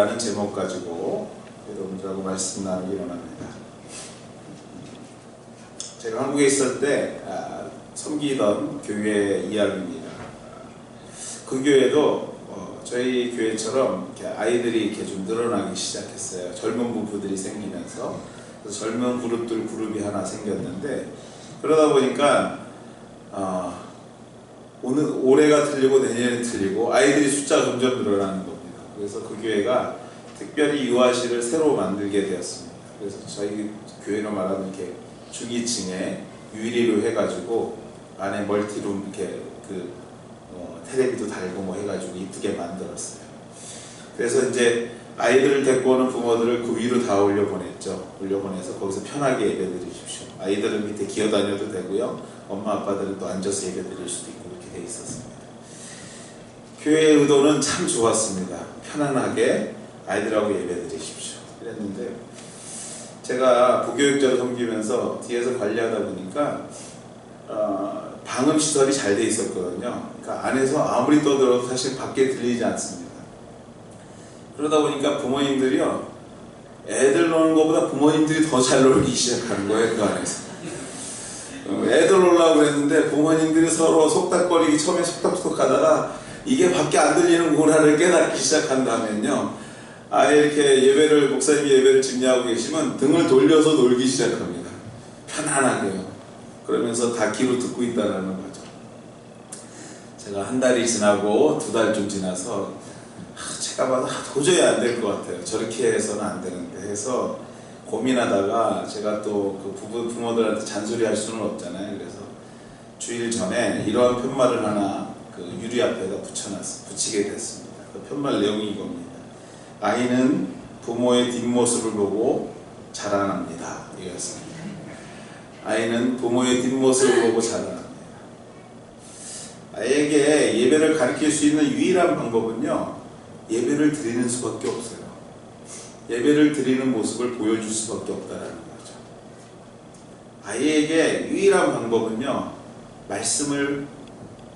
교회라는 제목 가지고 여러분들하고 말씀 나누기 원합니다. 제가 한국에 있을 때 섬기던 교회 이야기입니다. 그 교회도 저희 교회처럼 이렇게 아이들이 이렇게 좀 늘어나기 시작했어요. 젊은 부부들이 생기면서. 그래서 젊은 그룹이 하나 생겼는데, 그러다 보니까 올해가 틀리고 내년에 틀리고 아이들이 숫자가 점점 늘어나는 겁니다. 그래서 그 교회가 특별히 유아실을 새로 만들게 되었습니다. 그래서 저희 교회로 말하면 이렇게 중위층에 유리로 해가지고 안에 멀티룸 이렇게 텔레비도 달고 뭐 해가지고 이쁘게 만들었어요. 그래서 이제 아이들을 데리고 오는 부모들을 그 위로 다 올려보냈죠. 올려보내서 거기서 편하게 예배드리십시오. 아이들은 밑에 기어다녀도 되고요. 엄마 아빠들은 또 앉아서 예배드릴 수도 있고 그렇게 돼 있었습니다. 교회의 의도는 참 좋았습니다. 편안하게 아이들하고 예배드리십시오. 그랬는데 제가 부교육자로 섬기면서 뒤에서 관리하다 보니까 방음 시설이 잘 돼 있었거든요. 그러니까 안에서 아무리 떠들어도 사실 밖에 들리지 않습니다. 그러다 보니까 부모님들이요, 애들 노는 것보다 부모님들이 더 잘 놀기 시작하는 거예요. 그 안에서 애들 놀라고 그랬는데 부모님들이 서로 속닥거리기, 처음에 속닥속닥 하다가 이게 밖에 안 들리는구나를 깨닫기 시작한다면요, 아예 이렇게 목사님이 예배를 집례하고 계시면 등을 돌려서 놀기 시작합니다. 편안하게요. 그러면서 다 귀로 듣고 있다는 거죠. 제가 한 달이 지나고 2달쯤 지나서 제가 봐도 도저히 안 될 것 같아요. 저렇게 해서는 안 되는데 해서 고민하다가 제가 또 그 부모들한테 잔소리할 수는 없잖아요. 그래서 주일 전에 이러한 편말을 하나 유리 앞에다 붙이게 됐습니다. 그 편말 내용이 이겁니다. 아이는 부모의 뒷모습을 보고 자라납니다. 이거였습니다. 아이는 부모의 뒷모습을 보고 자라납니다. 아이에게 예배를 가르칠 수 있는 유일한 방법은요, 예배를 드리는 수밖에 없어요. 예배를 드리는 모습을 보여줄 수밖에 없다는 거죠. 아이에게 유일한 방법은요, 말씀을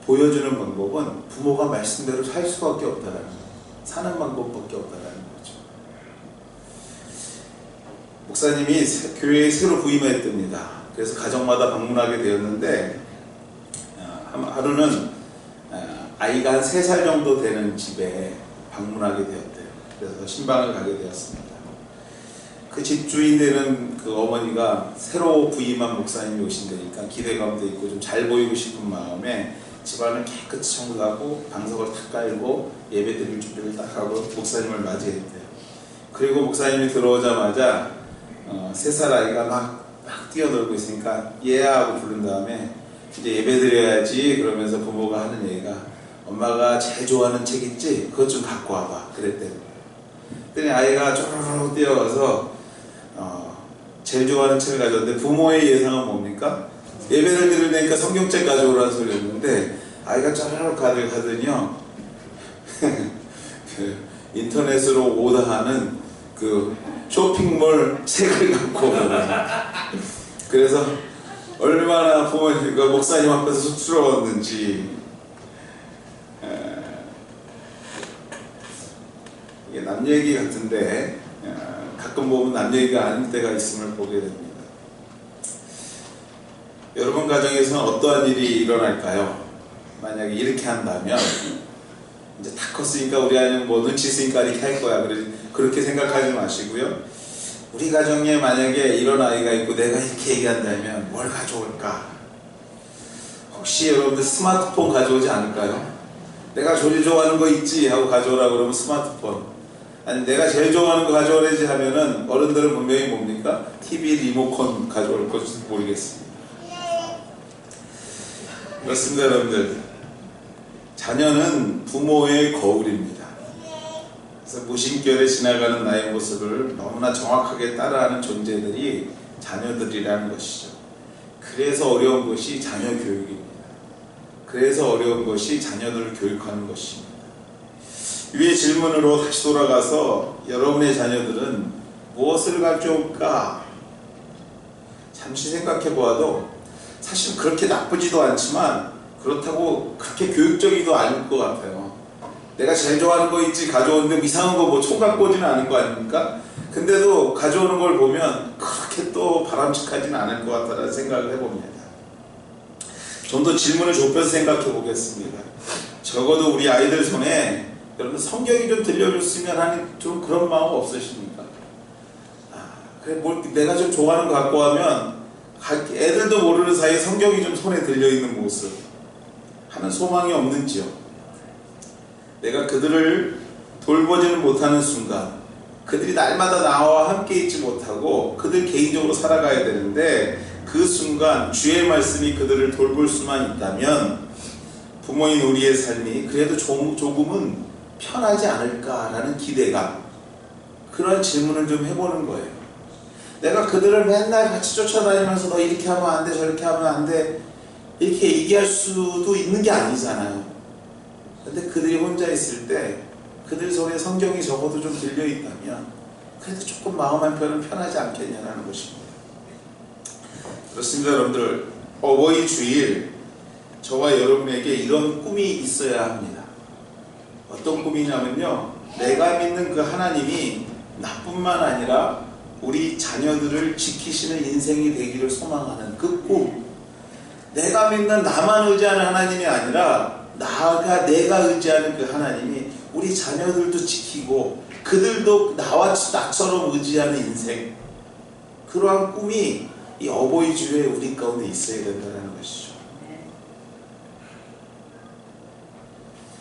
보여주는 방법은 부모가 말씀대로 살 수밖에 없다는 거죠. 사는 방법밖에 없다는 거죠. 목사님이 교회에 새로 부임했답니다. 그래서 가정마다 방문하게 되었는데, 하루는 아이가 한 3살 정도 되는 집에 방문하게 되었대요. 그래서 신방을 가게 되었습니다. 그 집주인 되는 그 어머니가 새로 부임한 목사님이 오신다니까 기대감도 있고 좀 잘 보이고 싶은 마음에 집안을 깨끗이 청소하고 방석을 탁 깔고 예배 드릴 준비를 딱 하고 목사님을 맞이했대요. 그리고 목사님이 들어오자마자 3살 아이가 막 뛰어놀고 있으니까 얘야 하고 부른 다음에 이제 예배 드려야지 그러면서 부모가 하는 얘기가, 엄마가 제일 좋아하는 책 있지? 그것 좀 갖고 와봐. 그랬대요. 그랬더니 아이가 쪼르르 뛰어가서 제일 좋아하는 책을 가져왔는데, 부모의 예상은 뭡니까? 예배를 드리려니까 성경책 가져오라는 소리였는데 아이가 쪼르르 가더니요 인터넷으로 오다하는 쇼핑몰 책을 갖고 오거든요. 그래서 얼마나 부모님과 목사님 앞에서 쑥스러웠는지. 이게 남 얘기 같은데 가끔 보면 남 얘기가 아닐 때가 있음을 보게 됩니다. 여러분 가정에서는 어떠한 일이 일어날까요? 만약에 이렇게 한다면, 이제 다 컸으니까 우리 아이는 뭐 눈치 있으니까 이렇게 할 거야, 그렇게 생각하지 마시고요. 우리 가정에 만약에 이런 아이가 있고 내가 이렇게 얘기한다면 뭘 가져올까? 혹시 여러분들 스마트폰 가져오지 않을까요? 내가 제일 좋아하는 거 있지? 하고 가져오라고 그러면 스마트폰. 아니 내가 제일 좋아하는 거 가져오래지 하면은 어른들은 분명히 뭡니까? TV 리모컨 가져올 것인지 모르겠습니다. 그렇습니다. 여러분들, 자녀는 부모의 거울입니다. 그래서 무심결에 지나가는 나의 모습을 너무나 정확하게 따라하는 존재들이 자녀들이라는 것이죠. 그래서 어려운 것이 자녀 교육입니다. 그래서 어려운 것이 자녀들을 교육하는 것입니다. 위의 질문으로 다시 돌아가서 여러분의 자녀들은 무엇을 가져올까? 잠시 생각해 보아도 사실 그렇게 나쁘지도 않지만 그렇다고 그렇게 교육적이도 않을 것 같아요. 내가 제일 좋아하는 거 있지 가져오는데 이상한 거 뭐 총 갖고 오지는 않은 거 아닙니까? 근데도 가져오는 걸 보면 그렇게 또 바람직하지는 않을 것 같다는 생각을 해봅니다. 좀 더 질문을 좁혀서 생각해 보겠습니다. 적어도 우리 아이들 손에 여러분 성경이 좀 들려줬으면 하는 좀 그런 마음 없으십니까? 그래 뭘 내가 좀 좋아하는 거 갖고 하면 애들도 모르는 사이에 성경이 좀 손에 들려있는 모습 하는 소망이 없는지요? 내가 그들을 돌보지는 못하는 순간 그들이 날마다 나와 함께 있지 못하고 그들 개인적으로 살아가야 되는데 그 순간 주의 말씀이 그들을 돌볼 수만 있다면 부모인 우리의 삶이 그래도 조금은 편하지 않을까라는 기대감, 그런 질문을 좀 해보는 거예요. 내가 그들을 맨날 같이 쫓아다니면서 너 이렇게 하면 안 돼, 저렇게 하면 안 돼 이렇게 얘기할 수도 있는 게 아니잖아요. 근데 그들이 혼자 있을 때 그들 손에 성경이 적어도 좀 들려있다면 그래도 조금 마음 한편은 편하지 않겠냐는 것입니다. 그렇습니다. 여러분들, 어버이 주일 저와 여러분에게 이런 꿈이 있어야 합니다. 어떤 꿈이냐면요, 내가 믿는 그 하나님이 나뿐만 아니라 우리 자녀들을 지키시는 인생이 되기를 소망하는 그 꿈. 내가 믿는 나만 의지하는 하나님이 아니라 내가 의지하는 그 하나님이 우리 자녀들도 지키고 그들도 나처럼 의지하는 인생, 그러한 꿈이 이 어버이 주일에 우리 가운데 있어야 된다는 것이죠.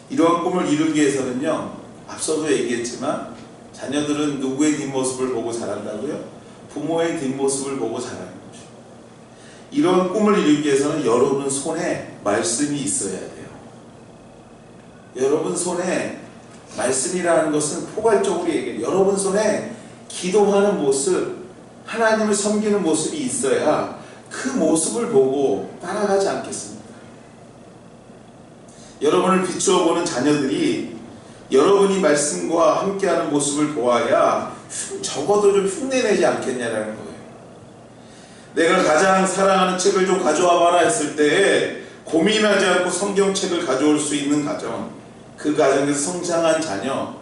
이러한 꿈을 이루기 위해서는요, 앞서도 얘기했지만 자녀들은 누구의 뒷모습을 보고 자란다고요? 부모의 뒷모습을 보고 자라는 거죠. 이런 꿈을 이루기 위해서는 여러분 손에 말씀이 있어야 돼요. 여러분 손에 말씀이라는 것은 포괄적으로 얘기해요. 여러분 손에 기도하는 모습, 하나님을 섬기는 모습이 있어야 그 모습을 보고 따라가지 않겠습니까? 여러분을 비추어 보는 자녀들이 여러분이 말씀과 함께하는 모습을 보아야 적어도 좀 흉내내지 않겠냐라는 거예요. 내가 가장 사랑하는 책을 좀 가져와 봐라 했을 때 고민하지 않고 성경책을 가져올 수 있는 가정, 그 가정에서 성장한 자녀,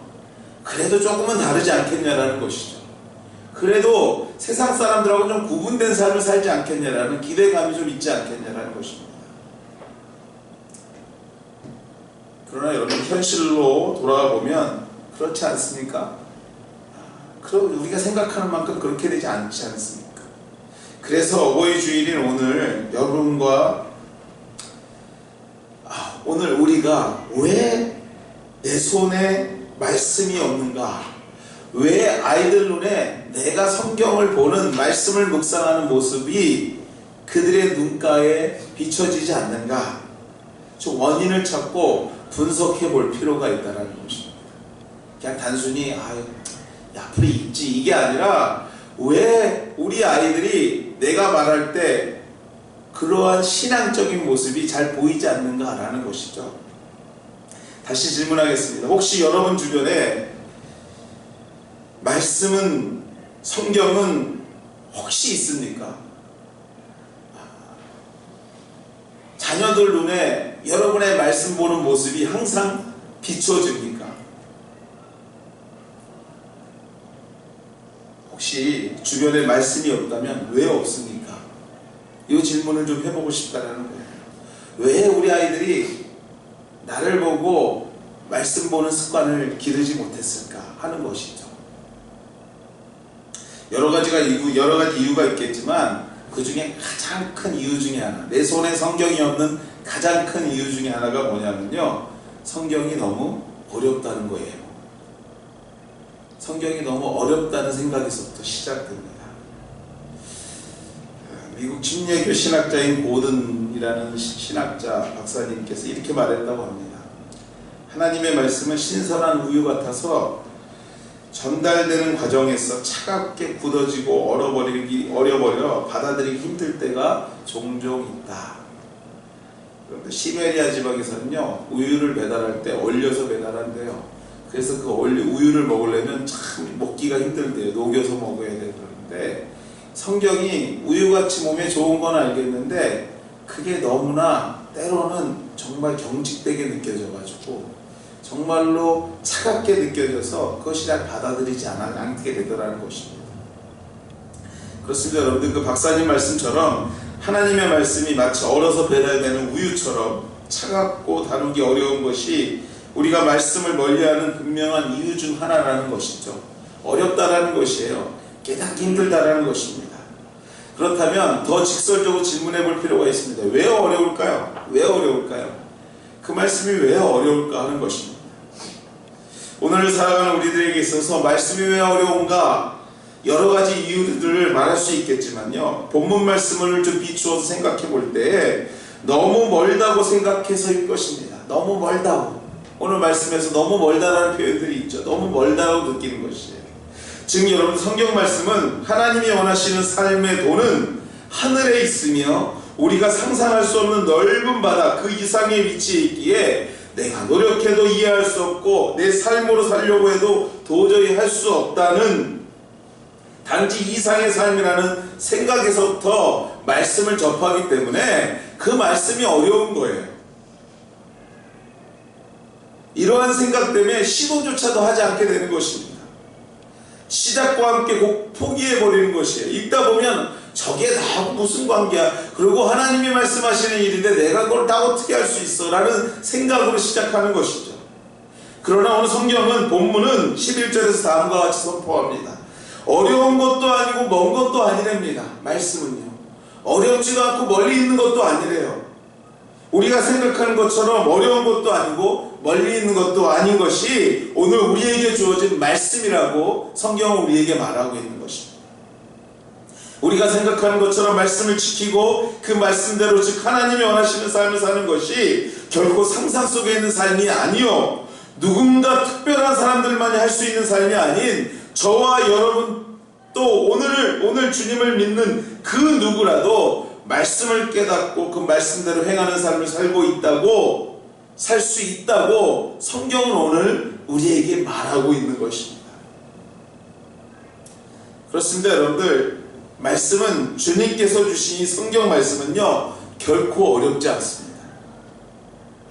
그래도 조금은 다르지 않겠냐라는 것이죠. 그래도 세상 사람들하고 좀 구분된 삶을 살지 않겠냐라는 기대감이 좀 있지 않겠냐라는 것입니다. 그러나 여러분, 현실로 돌아가 보면 그렇지 않습니까? 그럼 우리가 생각하는 만큼 그렇게 되지 않지 않습니까? 그래서 어버이 주일인 오늘 여러분과 오늘 우리가 왜 내 손에 말씀이 없는가? 왜 아이들 눈에 내가 성경을 보는, 말씀을 묵상하는 모습이 그들의 눈가에 비춰지지 않는가? 좀 원인을 찾고 분석해 볼 필요가 있다는 것입니다. 그냥 단순히 앞으로 있지 이게 아니라 왜 우리 아이들이 내가 말할 때 그러한 신앙적인 모습이 잘 보이지 않는가라는 것이죠. 다시 질문하겠습니다. 혹시 여러분 주변에 말씀은, 성경은 혹시 있습니까? 자녀들 눈에 여러분의 말씀 보는 모습이 항상 비춰집니까? 혹시 주변에 말씀이 없다면 왜 없습니까? 이 질문을 좀 해보고 싶다는 거예요. 왜 우리 아이들이 나를 보고 말씀 보는 습관을 기르지 못했을까 하는 것이죠. 여러 가지 이유가 있겠지만 그 중에 가장 큰 이유 중에 하나, 내 손에 성경이 없는 가장 큰 이유 중에 하나가 뭐냐면요, 성경이 너무 어렵다는 거예요. 성경이 너무 어렵다는 생각에서부터 시작됩니다. 미국 침례교 신학자인 고든이라는 신학자 박사님께서 이렇게 말했다고 합니다. 하나님의 말씀은 신선한 우유 같아서 전달되는 과정에서 차갑게 굳어지고 얼어버려 받아들이기 힘들 때가 종종 있다. 그런데 시베리아 지방에서는요, 우유를 배달할 때 얼려서 배달한대요. 그래서 그 우유를 먹으려면 참 먹기가 힘들대요. 녹여서 먹어야 돼요. 그런데 성경이 우유같이 몸에 좋은 건 알겠는데 그게 너무나 때로는 정말 경직되게 느껴져가지고 정말로 차갑게 느껴져서 그것이 잘 받아들이지 않게 되더라는 것입니다. 그렇습니다. 여러분들, 그 박사님 말씀처럼 하나님의 말씀이 마치 얼어서 배달되는 우유처럼 차갑고 다루기 어려운 것이 우리가 말씀을 멀리하는 분명한 이유 중 하나라는 것이죠. 어렵다라는 것이에요. 깨닫기 힘들다라는 것입니다. 그렇다면 더 직설적으로 질문해 볼 필요가 있습니다. 왜 어려울까요? 왜 어려울까요? 그 말씀이 왜 어려울까 하는 것입니다. 오늘 살아가는 우리들에게 있어서 말씀이 왜 어려운가, 여러 가지 이유들을 말할 수 있겠지만요, 본문 말씀을 좀 비추어서 생각해 볼 때 너무 멀다고 생각해서일 것입니다. 너무 멀다고. 오늘 말씀에서 너무 멀다라는 표현들이 있죠. 너무 멀다고 느끼는 것이에요. 지금 여러분, 성경 말씀은 하나님이 원하시는 삶의 도는 하늘에 있으며 우리가 상상할 수 없는 넓은 바다 그 이상의 위치에 있기에 내가 노력해도 이해할 수 없고 내 삶으로 살려고 해도 도저히 할 수 없다는 단지 이상의 삶이라는 생각에서부터 말씀을 접하기 때문에 그 말씀이 어려운 거예요. 이러한 생각 때문에 시도조차도 하지 않게 되는 것입니다. 시작과 함께 꼭 포기해버리는 것이에요. 읽다 보면 저게 나하고 무슨 관계야, 그리고 하나님이 말씀하시는 일인데 내가 그걸 다 어떻게 할 수 있어 라는 생각으로 시작하는 것이죠. 그러나 오늘 성경은, 본문은 11절에서 다음과 같이 선포합니다. 어려운 것도 아니고 먼 것도 아니랍니다. 말씀은요, 어렵지도 않고 멀리 있는 것도 아니래요. 우리가 생각하는 것처럼 어려운 것도 아니고 멀리 있는 것도 아닌 것이 오늘 우리에게 주어진 말씀이라고 성경은 우리에게 말하고 있는 것입니다. 우리가 생각하는 것처럼 말씀을 지키고 그 말씀대로, 즉 하나님이 원하시는 삶을 사는 것이 결코 상상 속에 있는 삶이 아니요, 누군가 특별한 사람들만이 할 수 있는 삶이 아닌 저와 여러분, 또 오늘 주님을 믿는 그 누구라도 말씀을 깨닫고 그 말씀대로 행하는 삶을 살고 있다고, 살 수 있다고 성경은 오늘 우리에게 말하고 있는 것입니다. 그렇습니다. 여러분들, 말씀은, 주님께서 주신 이 성경 말씀은요 결코 어렵지 않습니다.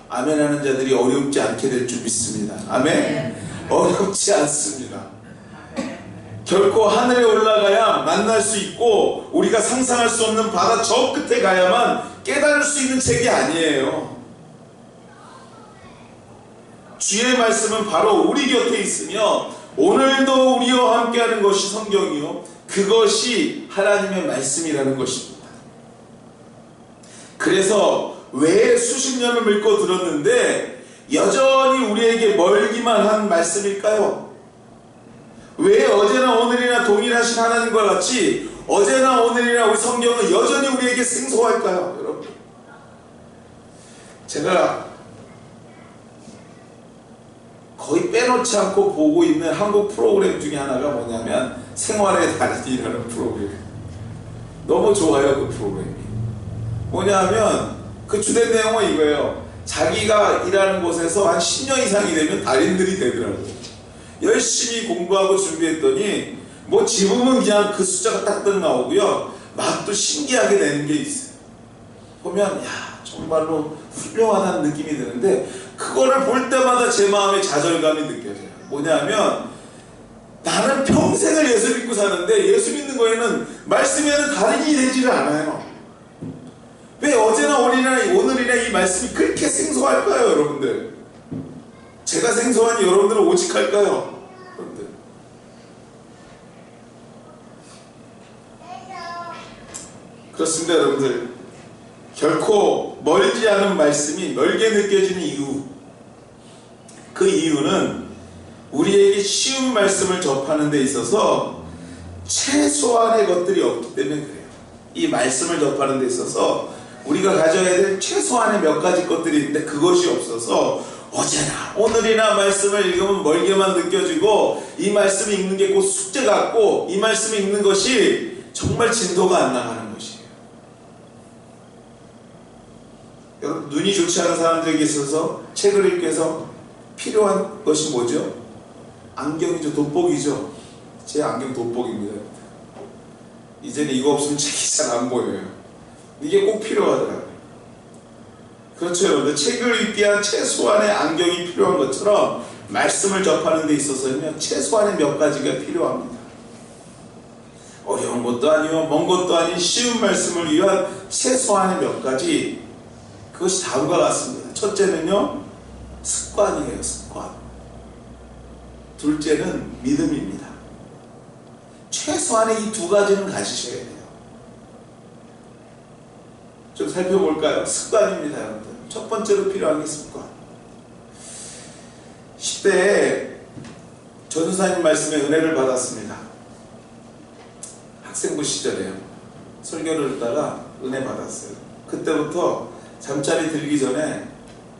아멘 하는 자들이 어렵지 않게 될 줄 믿습니다. 아멘. 어렵지 않습니다. 결코 하늘에 올라가야 만날 수 있고 우리가 상상할 수 없는 바다 저 끝에 가야만 깨달을 수 있는 책이 아니에요. 주의 말씀은 바로 우리 곁에 있으며 오늘도 우리와 함께하는 것이 성경이요, 그것이 하나님의 말씀이라는 것입니다. 그래서 왜 수십 년을 믿고 들었는데 여전히 우리에게 멀기만 한 말씀일까요? 왜 어제나 오늘이나 동일하신 하나님과 같이 어제나 오늘이나 우리 성경은 여전히 우리에게 생소할까요? 여러분, 제가 거의 빼놓지 않고 보고 있는 한국 프로그램 중에 하나가 뭐냐면 생활의 달인이라는 프로그램. 너무 좋아요. 그 프로그램이 뭐냐 하면 그 주된 내용은 이거예요. 자기가 일하는 곳에서 한 10년 이상이 되면 달인들이 되더라고요. 열심히 공부하고 준비했더니 뭐 집으면 그냥 그 숫자가 딱딱 나오고요, 맛도 신기하게 되는 게 있어요. 보면 야, 정말로 훌륭하다는 느낌이 드는데 그거를 볼 때마다 제 마음에 좌절감이 느껴져요. 뭐냐면 나는 평생을 예수 믿고 사는데 예수 믿는 거에는 말씀에는 달인이 되지를 않아요. 왜 어제나 오늘이나 이 말씀이 그렇게 생소할까요? 여러분들, 제가 생소하니 여러분들은 오직할까요? 여러분들, 그렇습니다. 여러분들, 결코 멀지 않은 말씀이 멀게 느껴지는 이유, 그 이유는 우리에게 쉬운 말씀을 접하는 데 있어서 최소한의 것들이 없기 때문에 그래요. 이 말씀을 접하는 데 있어서 우리가 가져야 될 최소한의 몇 가지 것들이 있는데 그것이 없어서 어제나 오늘이나 말씀을 읽으면 멀게만 느껴지고 이 말씀을 읽는 게 곧 숙제 같고 이 말씀을 읽는 것이 정말 진도가 안 나가는 것이에요. 여러분, 눈이 좋지 않은 사람들에게 있어서 책을 읽기 위해서 필요한 것이 뭐죠? 안경이죠. 돋보기죠. 제 안경 돋보기입니다. 이제는 이거 없으면 책이 잘 안 보여요. 이게 꼭 필요하더라고요. 그렇죠, 여러분들. 책을 읽기 위한 최소한의 안경이 필요한 것처럼 말씀을 접하는 데 있어서는 최소한의 몇 가지가 필요합니다. 어려운 것도 아니요, 먼 것도 아닌 쉬운 말씀을 위한 최소한의 몇 가지, 그것이 다음과 같습니다. 첫째는요, 습관이에요, 습관. 둘째는 믿음입니다. 최소한의 이 두 가지는 가지셔야 돼요. 좀 살펴볼까요? 습관입니다, 여러분들. 첫 번째로 필요한 게 습관. 10대에 전도사님 말씀에 은혜를 받았습니다. 학생부 시절에요. 설교를 듣다가 은혜 받았어요. 그때부터 잠자리 들기 전에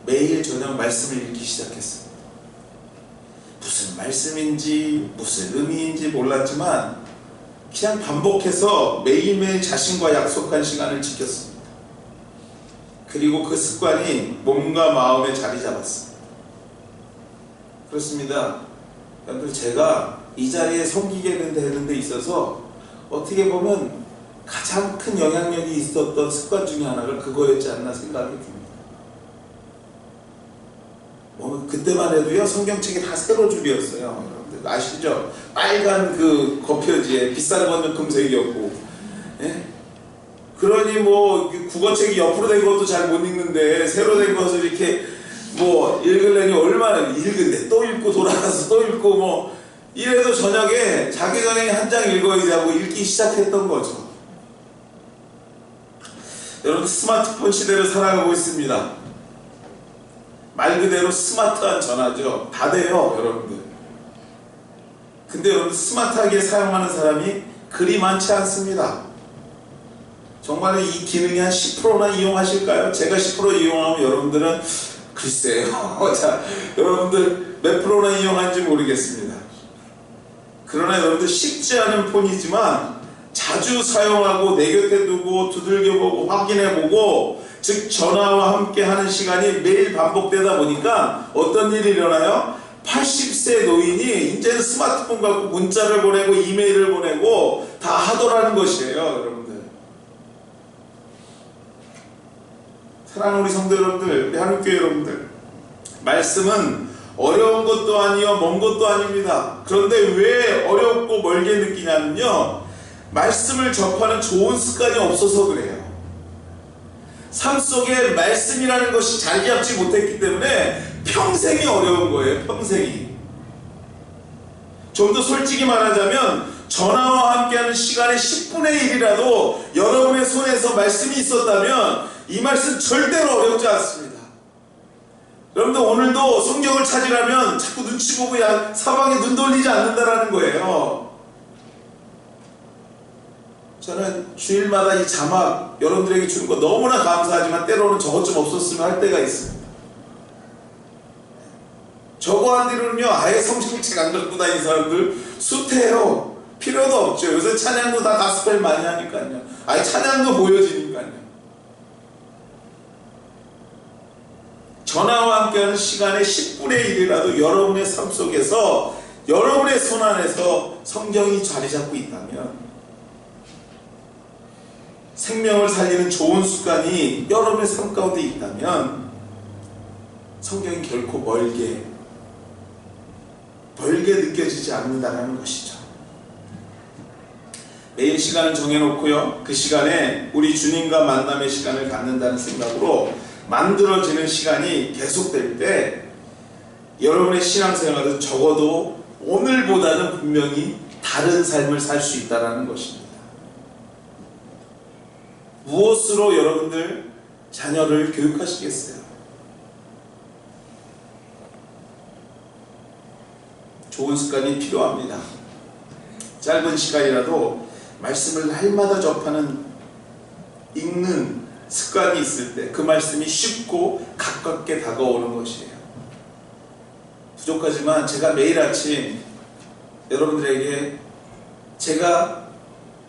매일 저녁 말씀을 읽기 시작했습니다. 무슨 말씀인지 무슨 의미인지 몰랐지만 그냥 반복해서 매일매일 자신과 약속한 시간을 지켰습니다. 그리고 그 습관이 몸과 마음에 자리 잡았습니다. 그렇습니다. 여러분들, 제가 이 자리에 섬기게 되는 데 있어서 어떻게 보면 가장 큰 영향력이 있었던 습관 중에 하나가 그거였지 않나 생각이 듭니다. 그때만 해도요, 성경책이 다 세로줄이었어요. 여러분들 아시죠? 빨간 그 겉표지에 비싼 거는 금색이었고, 예? 그러니 뭐 국어책이 옆으로 된 것도 잘 못 읽는데 세로 된 것을 이렇게 뭐 읽으려니 얼마나 읽은데 또 읽고 돌아가서 또 읽고 뭐 이래도 저녁에 자기 전에 한 장 읽어야지 하고 읽기 시작했던 거죠. 여러분, 스마트폰 시대를 살아가고 있습니다. 말 그대로 스마트한 전화죠. 다 돼요, 여러분들. 근데 여러분, 스마트하게 사용하는 사람이 그리 많지 않습니다. 정말 이 기능이 한 10%나 이용하실까요? 제가 10% 이용하면 여러분들은 글쎄요. 자, 여러분들 몇 프로나 이용하는지 모르겠습니다. 그러나 여러분들 쉽지 않은 폰이지만 자주 사용하고 내 곁에 두고 두들겨보고 확인해보고, 즉 전화와 함께 하는 시간이 매일 반복되다 보니까 어떤 일이 일어나요? 80세 노인이 이제는 스마트폰 갖고 문자를 보내고 이메일을 보내고 다 하더라는 것이에요, 여러분들. 사랑하는 우리 성도 여러분들, 우리 한국교회 여러분들, 말씀은 어려운 것도 아니요, 먼 것도 아닙니다. 그런데 왜 어렵고 멀게 느끼냐면요, 말씀을 접하는 좋은 습관이 없어서 그래요. 삶 속에 말씀이라는 것이 자리 잡지 못했기 때문에 평생이 어려운 거예요, 평생이. 좀 더 솔직히 말하자면 전화와 함께하는 시간의 10분의 1이라도 여러분의 손에서 말씀이 있었다면 이 말씀 절대로 어렵지 않습니다. 여러분들, 오늘도 성경을 찾으려면 자꾸 눈치 보고 사방에 눈 돌리지 않는다라는 거예요. 저는 주일마다 이 자막 여러분들에게 주는 거 너무나 감사하지만 때로는 저것 좀 없었으면 할 때가 있습니다. 저거 한 뒤로는요, 아예 성경책 안 갖고 다니는 사람들 숱해요. 필요도 없죠. 요새 찬양도 다 가스펠 많이 하니까요. 아예 찬양도 보여지니까요. 전화와 함께하는 시간의 10분의 1이라도 여러분의 삶 속에서, 여러분의 손 안에서 성경이 자리 잡고 있다면, 생명을 살리는 좋은 습관이 여러분의 삶 가운데 있다면, 성경이 결코 멀게 느껴지지 않는다는 것이죠. 매일 시간을 정해놓고요, 그 시간에 우리 주님과 만남의 시간을 갖는다는 생각으로 만들어지는 시간이 계속될 때 여러분의 신앙생활은 적어도 오늘보다는 분명히 다른 삶을 살 수 있다는 것입니다. 무엇으로 여러분들 자녀를 교육하시겠어요? 좋은 습관이 필요합니다. 짧은 시간이라도 말씀을 날마다 접하는, 읽는 습관이 있을 때 그 말씀이 쉽고 가깝게 다가오는 것이에요. 부족하지만 제가 매일 아침 여러분들에게 제가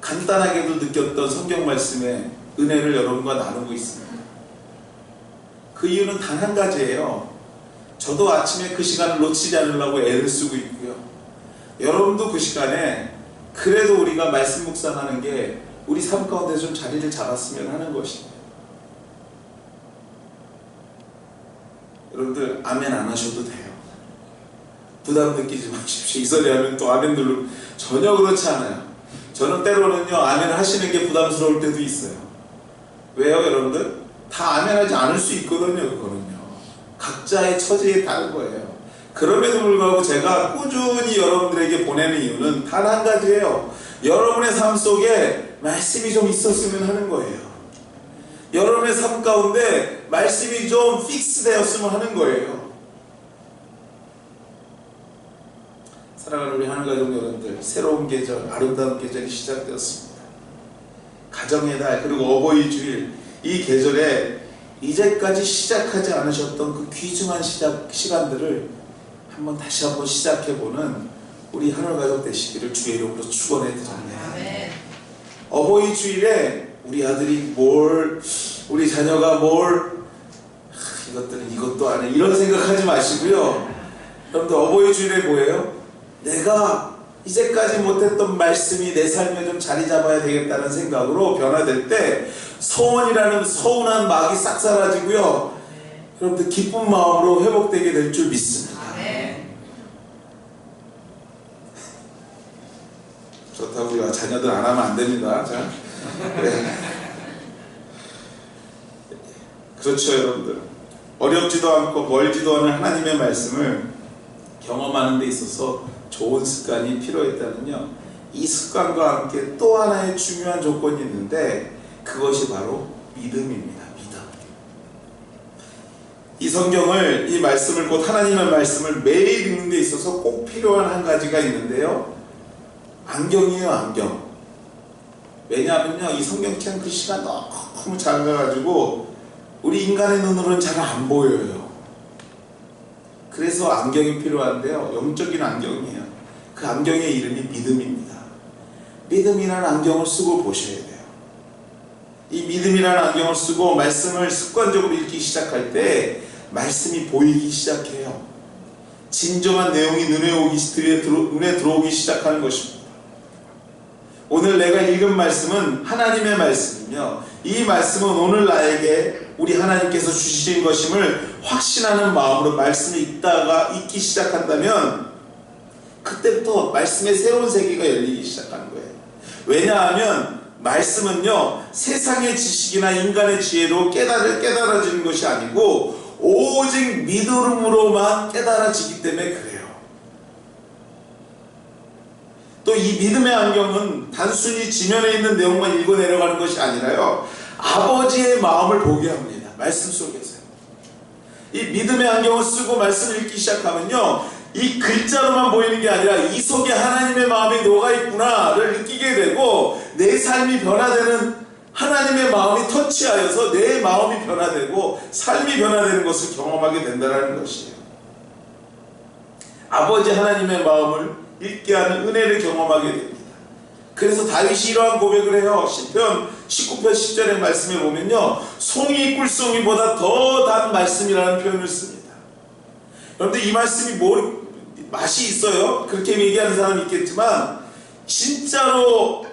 간단하게도 느꼈던 성경 말씀의 은혜를 여러분과 나누고 있습니다. 그 이유는 단 한 가지예요. 저도 아침에 그 시간을 놓치지 않으려고 애를 쓰고 있고요, 여러분도 그 시간에 그래도 우리가 말씀 묵상하는 게 우리 삶 가운데 좀 자리를 잡았으면 하는 것입니다. 여러분들 아멘 안 하셔도 돼요. 부담 느끼지 마십시오. 이 소리 하면 또 아멘 들로 전혀 그렇지 않아요. 저는 때로는요 아멘 하시는 게 부담스러울 때도 있어요. 왜요 여러분들? 다 아멘 하지 않을 수 있거든요. 그거는요 각자의 처지에 다른 거예요. 그럼에도 불구하고 제가 꾸준히 여러분들에게 보내는 이유는 단 한 가지예요. 여러분의 삶 속에 말씀이 좀 있었으면 하는 거예요. 여러분의 삶 가운데 말씀이 좀 픽스 되었으면 하는 거예요. 사랑하는 우리 하늘가족 여러분들, 새로운 계절, 아름다운 계절이 시작되었습니다. 가정의 달, 그리고 어버이 주일, 이 계절에 이제까지 시작하지 않으셨던 그 귀중한 시간들을 다시 한번 시작해보는 우리 하늘가족 되시기를 주의 이름으로 축원해 드립니다. 어버이 주일에 우리 아들이 우리 자녀가 이것들은 이것도 안 해, 이런 생각하지 마시고요. 여러분들 어버이 주일에 뭐예요? 내가 이제까지 못했던 말씀이 내 삶에 좀 자리 잡아야 되겠다는 생각으로 변화될 때 소원이라는 서운한 막이 싹 사라지고요. 여러분들 기쁜 마음으로 회복되게 될 줄 믿습니다. 그렇다고 우리가 자녀들 안 하면 안 됩니다. 자, 네. 그렇죠 여러분들. 어렵지도 않고 멀지도 않은 하나님의 말씀을 경험하는 데 있어서 좋은 습관이 필요했다면요, 이 습관과 함께 또 하나의 중요한 조건이 있는데 그것이 바로 믿음입니다. 믿음. 이 성경을, 이 말씀을, 곧 하나님의 말씀을 매일 읽는 데 있어서 꼭 필요한 한 가지가 있는데요, 안경이에요. 안경. 왜냐하면요 이 성경책 글씨가 너무 작아가지고 우리 인간의 눈으로는 잘 안 보여요. 그래서 안경이 필요한데요, 영적인 안경이에요. 그 안경의 이름이 믿음입니다. 믿음이라는 안경을 쓰고 보셔야 돼요. 이 믿음이라는 안경을 쓰고 말씀을 습관적으로 읽기 시작할 때 말씀이 보이기 시작해요. 진정한 내용이 눈에 들어오기 시작하는 것입니다. 오늘 내가 읽은 말씀은 하나님의 말씀이며 이 말씀은 오늘 나에게 우리 하나님께서 주신 것임을 확신하는 마음으로 말씀을 읽기 시작한다면 그때부터 말씀의 새로운 세계가 열리기 시작하는 거예요. 왜냐하면 말씀은요 세상의 지식이나 인간의 지혜로 깨달아지는 것이 아니고 오직 믿음으로만 깨달아지기 때문에 그래요. 또 이 믿음의 안경은 단순히 지면에 있는 내용만 읽어 내려가는 것이 아니라요, 아버지의 마음을 보게 합니다. 말씀 속에서. 이 믿음의 안경을 쓰고 말씀을 읽기 시작하면요, 이 글자로만 보이는 게 아니라 이 속에 하나님의 마음이 녹아있구나를 느끼게 되고 내 삶이 변화되는, 하나님의 마음이 터치하여서 내 마음이 변화되고 삶이 변화되는 것을 경험하게 된다는 것이에요. 아버지 하나님의 마음을 읽게 하는 은혜를 경험하게 됩니다. 그래서 다윗이 이러한 고백을 해요. 시편 19편 10절의 말씀에 보면요, 송이 꿀송이보다 더 단 말씀이라는 표현을 씁니다. 여러분들 이 말씀이 맛이 있어요? 그렇게 얘기하는 사람이 있겠지만 진짜로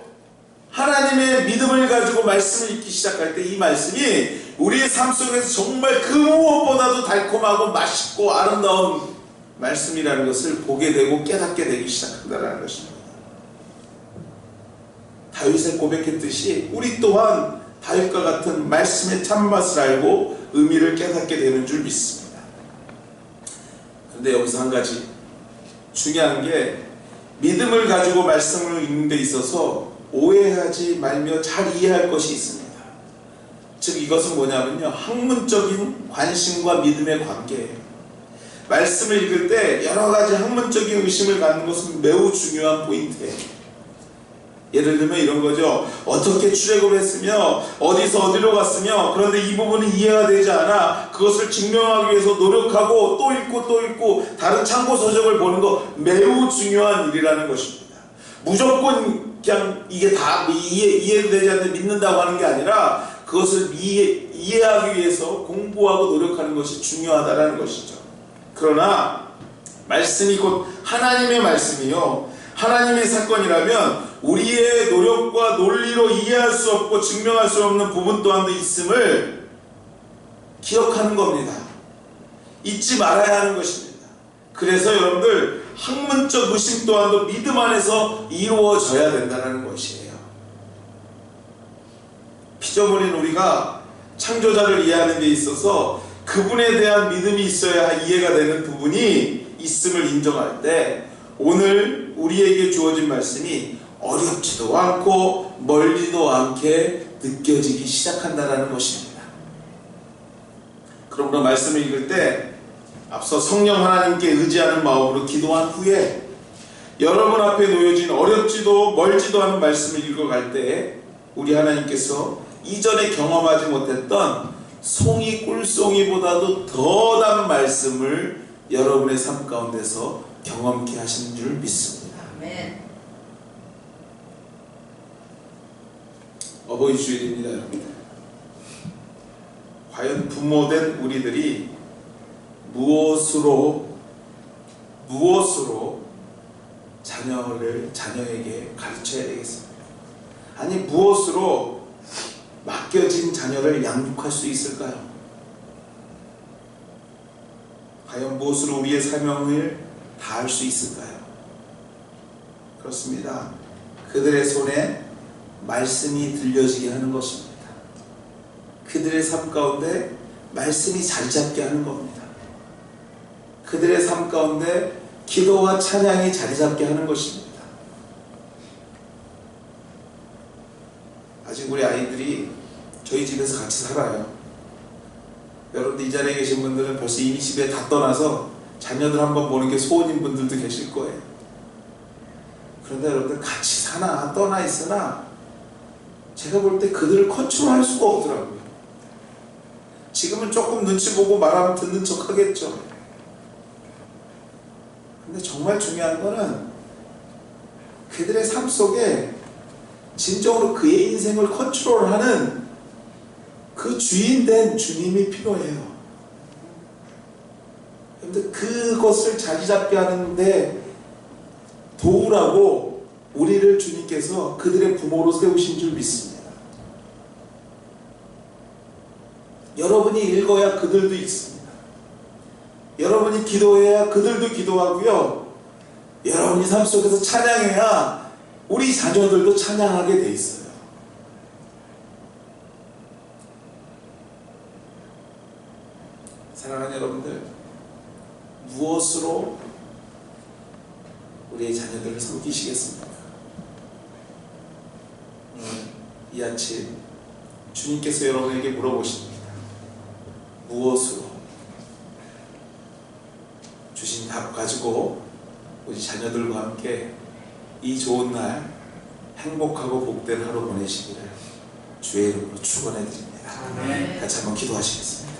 하나님의 믿음을 가지고 말씀을 읽기 시작할 때 이 말씀이 우리의 삶 속에서 정말 그 무엇보다도 달콤하고 맛있고 아름다운 말씀이라는 것을 보게 되고 깨닫게 되기 시작한다는 것입니다. 다윗의 고백했듯이 우리 또한 다윗과 같은 말씀의 참맛을 알고 의미를 깨닫게 되는 줄 믿습니다. 그런데 여기서 한 가지 중요한 게, 믿음을 가지고 말씀을 읽는 데 있어서 오해하지 말며 잘 이해할 것이 있습니다. 즉 이것은 뭐냐면요, 학문적인 관심과 믿음의 관계예요. 말씀을 읽을 때 여러 가지 학문적인 의심을 갖는 것은 매우 중요한 포인트예요. 예를 들면 이런 거죠. 어떻게 출애굽을 했으며 어디서 어디로 갔으며, 그런데 이 부분은 이해가 되지 않아 그것을 증명하기 위해서 노력하고 또 읽고 다른 참고 서적을 보는 거 매우 중요한 일이라는 것입니다. 무조건 그냥 이게 다 이해되지 않는데 믿는다고 하는 게 아니라 그것을 이해하기 위해서 공부하고 노력하는 것이 중요하다는 것이죠. 그러나 말씀이 곧 하나님의 말씀이요, 하나님의 사건이라면 우리의 노력과 논리로 이해할 수 없고 증명할 수 없는 부분 또한도 있음을 기억하는 겁니다. 잊지 말아야 하는 것입니다. 그래서 여러분들 학문적 의심 또한도 믿음 안에서 이루어져야 된다는 것이에요. 피조물인 우리가 창조자를 이해하는 데 있어서 그분에 대한 믿음이 있어야 이해가 되는 부분이 있음을 인정할 때 오늘 우리에게 주어진 말씀이 어렵지도 않고 멀지도 않게 느껴지기 시작한다는 것입니다. 그러므로 말씀을 읽을 때 앞서 성령 하나님께 의지하는 마음으로 기도한 후에 여러분 앞에 놓여진 어렵지도 멀지도 않은 말씀을 읽어갈 때 우리 하나님께서 이전에 경험하지 못했던 송이 꿀송이보다도 더 단 말씀을 여러분의 삶 가운데서 경험케 하시는 줄 믿습니다. 아멘. 어버이 주일입니다, 여러분들. 과연 부모된 우리들이 무엇으로 자녀에게 가르쳐야 되겠습니까? 아니 무엇으로 맡겨진 자녀를 양육할 수 있을까요? 과연 무엇으로 우리의 사명을 다할 수 있을까요? 그렇습니다. 그들의 손에 말씀이 들려지게 하는 것입니다. 그들의 삶 가운데 말씀이 자리 잡게 하는 겁니다. 그들의 삶 가운데 기도와 찬양이 자리 잡게 하는 것입니다. 아직 우리 아이들이 저희 집에서 같이 살아요. 여러분들 이 자리에 계신 분들은 벌써 이미 집에 다 떠나서 자녀들 한번 보는 게 소원인 분들도 계실 거예요. 그런데 여러분들 같이 사나 떠나 있으나 제가 볼 때 그들을 컨트롤할 수가 없더라고요. 지금은 조금 눈치 보고 말하면 듣는 척 하겠죠. 근데 정말 중요한 거는 그들의 삶 속에 진정으로 그의 인생을 컨트롤하는 그 주인된 주님이 필요해요. 근데 그것을 자리 잡게 하는데 도우라고 우리를 주님께서 그들의 부모로 세우신 줄 믿습니다. 여러분이 읽어야 그들도 읽습니다. 여러분이 기도해야 그들도 기도하고요. 여러분이 삶 속에서 찬양해야 우리 자녀들도 찬양하게 돼 있어요. 사랑하는 여러분들, 무엇으로 우리의 자녀들을 섬기시겠습니까? 이 아침 주님께서 여러분에게 물어보십니다. 무엇으로? 주신 답 가지고 우리 자녀들과 함께 이 좋은 날 행복하고 복된 하루 보내시기를 주의 이름으로 축원해 드립니다. 같이 한번 기도하시겠습니다.